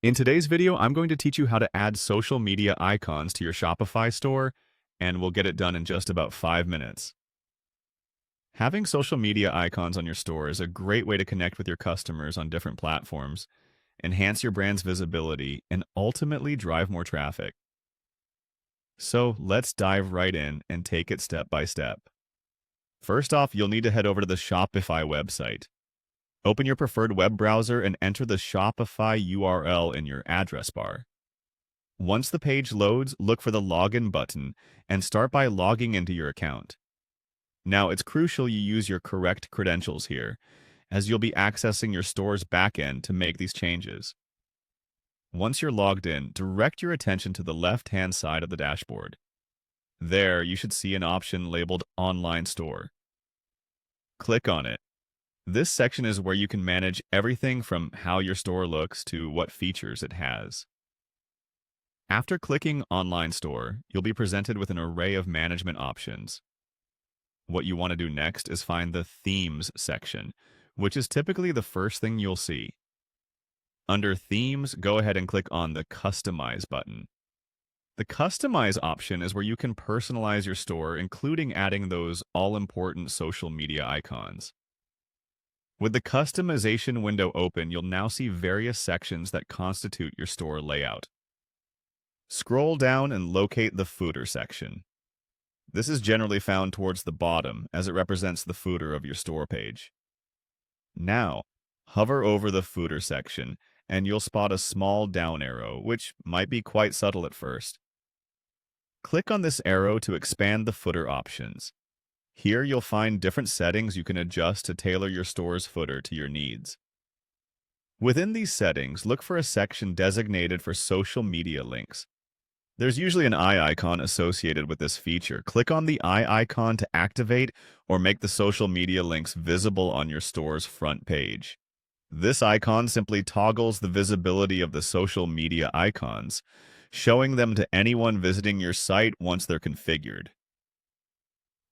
In today's video, I'm going to teach you how to add social media icons to your Shopify store, and we'll get it done in just about 5 minutes. Having social media icons on your store is a great way to connect with your customers on different platforms, enhance your brand's visibility, and ultimately drive more traffic. So let's dive right in and take it step by step. First off, you'll need to head over to the Shopify website. Open your preferred web browser and enter the Shopify URL in your address bar. Once the page loads, look for the Login button and start by logging into your account. Now, it's crucial you use your correct credentials here, as you'll be accessing your store's backend to make these changes. Once you're logged in, direct your attention to the left-hand side of the dashboard. There, you should see an option labeled Online Store. Click on it. This section is where you can manage everything from how your store looks to what features it has. After clicking Online Store, you'll be presented with an array of management options. What you want to do next is find the Themes section, which is typically the first thing you'll see. Under Themes, go ahead and click on the Customize button. The Customize option is where you can personalize your store, including adding those all-important social media icons. With the customization window open, you'll now see various sections that constitute your store layout. Scroll down and locate the Footer section. This is generally found towards the bottom, as it represents the footer of your store page. Now, hover over the Footer section, and you'll spot a small down arrow, which might be quite subtle at first. Click on this arrow to expand the footer options. Here you'll find different settings you can adjust to tailor your store's footer to your needs. Within these settings, look for a section designated for social media links. There's usually an eye icon associated with this feature. Click on the eye icon to activate or make the social media links visible on your store's front page. This icon simply toggles the visibility of the social media icons, showing them to anyone visiting your site once they're configured.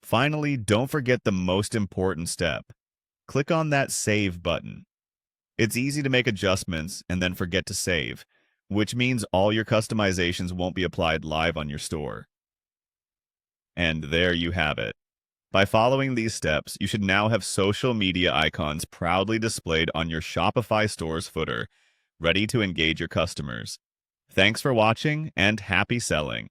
Finally, don't forget the most important step. Click on that Save button. It's easy to make adjustments and then forget to save, which means all your customizations won't be applied live on your store. And there you have it. By following these steps, you should now have social media icons proudly displayed on your Shopify store's footer, ready to engage your customers. Thanks for watching and happy selling!